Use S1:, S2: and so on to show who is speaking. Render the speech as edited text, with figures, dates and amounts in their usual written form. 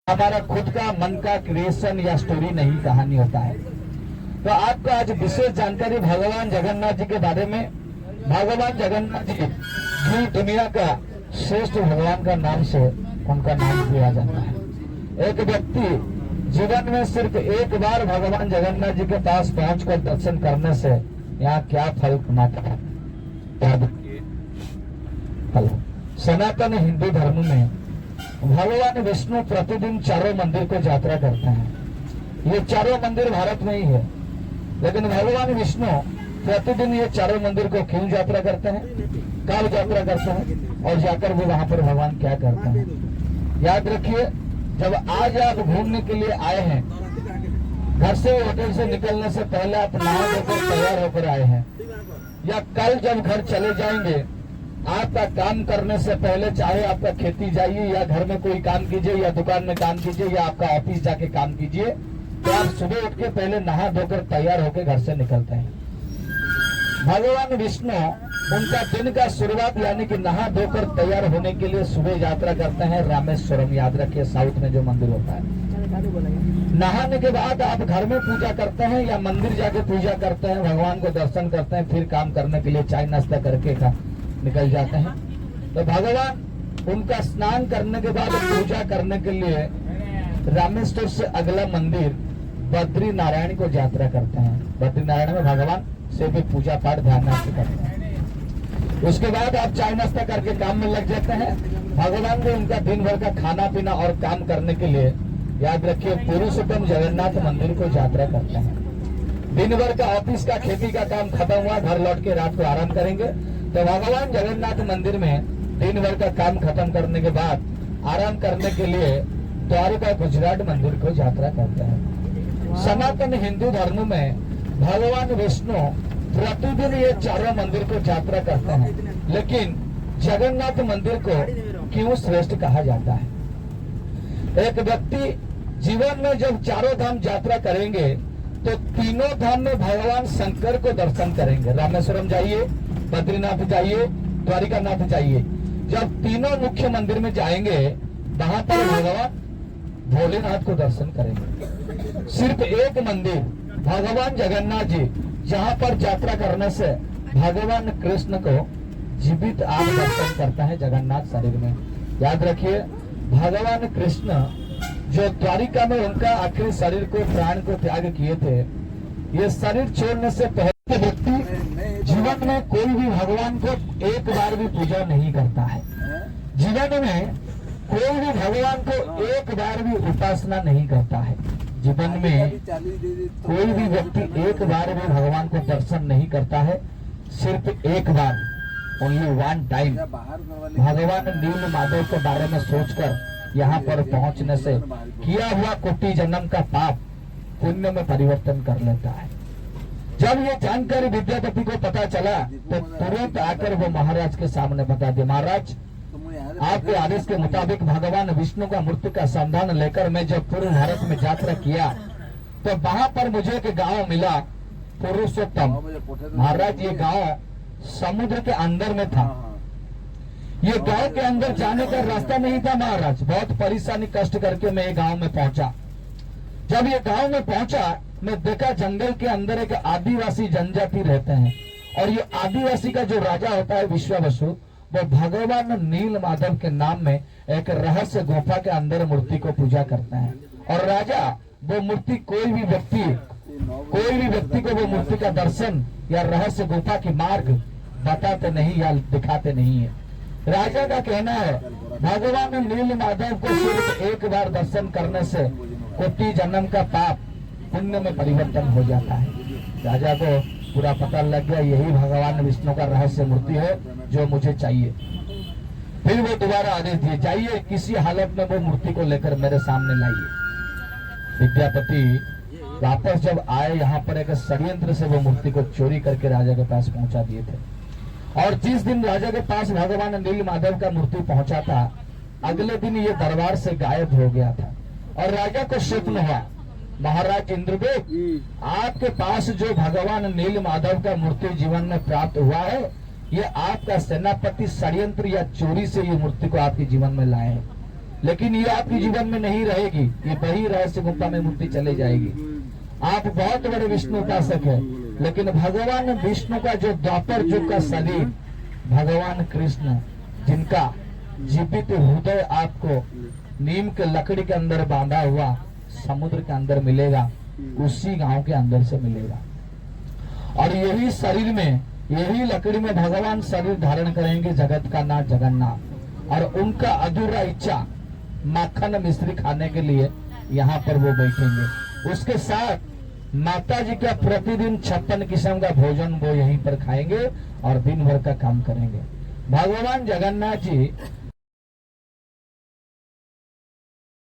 S1: हमारा खुद का मन का क्रिएशन या स्टोरी नहीं, कहानी होता है। तो आपको आज विशेष जानकारी भगवान जगन्नाथ जी के बारे में। भगवान जगन्नाथ जी पूरी दुनिया का श्रेष्ठ भगवान का नाम से उनका नाम दिया जाता है। एक व्यक्ति जीवन में सिर्फ एक बार भगवान जगन्नाथ जी के पास पहुंचकर दर्शन करने से यहाँ क्या फल कमाता है। सनातन हिंदू धर्म में भगवान विष्णु प्रतिदिन चारों मंदिर को यात्रा करते हैं। ये चारों मंदिर भारत में ही है, लेकिन भगवान विष्णु प्रतिदिन ये चारों मंदिर को क्यों यात्रा करते हैं, कब यात्रा करते हैं और जाकर वो वहां पर भगवान क्या करते हैं। याद रखिए, जब आज आप घूमने के लिए आए हैं, घर से होटल से निकलने से पहले आप नहा धोकर तैयार होकर आए हैं, या कल जब घर चले जाएंगे, आपका काम करने से पहले चाहे आपका खेती जाइए या घर में कोई काम कीजिए या दुकान में काम कीजिए या आपका ऑफिस जाके काम कीजिए, तो आप सुबह उठ के पहले नहा धोकर तैयार होकर घर से निकलते हैं। भगवान विष्णु उनका दिन का शुरुआत यानी कि नहा धोकर तैयार होने के लिए सुबह यात्रा करते हैं रामेश्वरम। याद रखिए, साउथ में जो मंदिर होता है। नहाने के बाद आप घर में पूजा करते हैं या मंदिर जाके पूजा करते हैं, भगवान को दर्शन करते हैं, फिर काम करने के लिए चाय नाश्ता करके निकल जाते हैं। तो भगवान उनका स्नान करने के बाद पूजा करने के लिए रामेश्वर से अगला मंदिर बद्री नारायण को यात्रा करते हैं। बद्री नारायण में भगवान से भी पूजा पाठ ध्यान करते हैं। उसके बाद आप चाय नाश्ता करके काम में लग जाते हैं। भगवान ने उनका दिन भर का खाना पीना और काम करने के लिए, याद रखिए, पुरुषोत्तम जगन्नाथ मंदिर को यात्रा करते हैं। दिन भर का ऑफिस का खेती का काम खत्म हुआ, घर लौट के रात को आराम करेंगे, तो भगवान जगन्नाथ मंदिर में दिन भर का काम खत्म करने के बाद आराम करने के लिए द्वारका गुजरात मंदिर को यात्रा करते हैं। सनातन हिंदू धर्म में भगवान विष्णु प्रतिदिन ये चारों मंदिर को यात्रा करते हैं, लेकिन जगन्नाथ मंदिर को क्यों श्रेष्ठ कहा जाता है। एक व्यक्ति जीवन में जब चारों धाम यात्रा करेंगे तो तीनों धाम में भगवान शंकर को दर्शन करेंगे। रामेश्वरम जाइए, बद्रीनाथ जाइए, द्वारिकानाथ जाइए। जब तीनों मुख्य मंदिर में जाएंगे, वहां पर भगवान भोलेनाथ को दर्शन करेंगे। सिर्फ एक मंदिर भगवान जगन्नाथ जी, जहां पर यात्रा करने से भगवान कृष्ण को जीवित आग दर्शन करता है जगन्नाथ शरीर में। याद रखिए, भगवान कृष्ण जो द्वारिका में उनका आखिरी शरीर को, प्राण को त्याग किए थे, ये शरीर छोड़ने से पहले व्यक्ति जीवन में कोई भी भगवान को एक बार भी पूजा नहीं करता है। जीवन में कोई भी भगवान को एक बार भी उपासना नहीं करता है। जीवन में कोई भी व्यक्ति एक बार भी भगवान को दर्शन नहीं करता है। सिर्फ एक बार, ओनली वन टाइम, भगवान नील माधव के बारे में सोचकर यहाँ पर पहुँचने से किया हुआ कोटि जन्म का पाप पुण्य में परिवर्तन कर लेता है। जब ये जानकारी विद्यापति को पता चला तो तुरंत आकर वो महाराज के सामने बता दिया, महाराज, आपके आदेश के मुताबिक भगवान विष्णु का मूर्ति का संधान लेकर मैं जब पूर्व भारत में यात्रा किया तो वहां पर मुझे एक गांव मिला, पुरुषोत्तम। महाराज, ये गांव समुद्र के अंदर में था। ये गांव के अंदर जाने का रास्ता नहीं था महाराज। बहुत परेशानी कष्ट करके मैं ये गांव में पहुंचा। जब ये गांव में पहुंचा, मैं देखा जंगल के अंदर एक आदिवासी जनजाति रहते हैं, और ये आदिवासी का जो राजा होता है विश्वावसु, वो भगवान नील माधव के नाम में एक रहस्य गुफा के अंदर मूर्ति को पूजा करते हैं। और राजा वो मूर्ति कोई भी व्यक्ति को वो मूर्ति का दर्शन या रहस्य गुफा की मार्ग बताते नहीं या दिखाते नहीं है। राजा का कहना है भगवान नील माधव को सिर्फ एक बार दर्शन करने से कोटि जन्म का पाप पुण्य में परिवर्तन हो जाता है। राजा को पूरा पता लग गया, यही भगवान विष्णु का रहस्य मूर्ति है जो मुझे चाहिए। फिर वो दोबारा आदेश दिए, जाइए किसी हालत में वो मूर्ति को लेकर मेरे सामने लाइए। विद्यापति वापस जब आए, यहाँ पर एक षड्यंत्र से वो मूर्ति को चोरी करके राजा के पास पहुंचा दिए थे। और जिस दिन राजा के पास भगवान नील माधव का मूर्ति पहुंचा था, अगले दिन ये दरबार से गायब हो गया था। और राजा को स्वप्न हुआ, महाराज इंद्रदेव, आपके पास जो भगवान नील माधव का मूर्ति जीवन में प्राप्त हुआ है, ये आपका सेनापति षड्यंत्र या चोरी से ये मूर्ति को आपके जीवन में लाए हैं। लेकिन ये आपके जीवन में नहीं रहेगी, ये वही रहस्य गुफा में मूर्ति चले जाएगी। आप बहुत बड़े विष्णु उपासक है, लेकिन भगवान विष्णु का जो द्वापर युग का शरीर, भगवान कृष्ण जिनका जीवित हृदय आपको नीम के लकड़ी के अंदर बांधा हुआ समुद्र के अंदर मिलेगा, उसी गांव के अंदर से मिलेगा। और यही शरीर में, यही लकड़ी में भगवान शरीर धारण करेंगे, जगत का नाथ जगन्नाथ। और उनका अधूरा इच्छा माखन मिश्री खाने के लिए यहाँ पर वो बैठेंगे। उसके साथ माता जी का प्रतिदिन 56 किस्म का भोजन वो यहीं पर खाएंगे और दिन भर का काम करेंगे। भगवान जगन्नाथ जी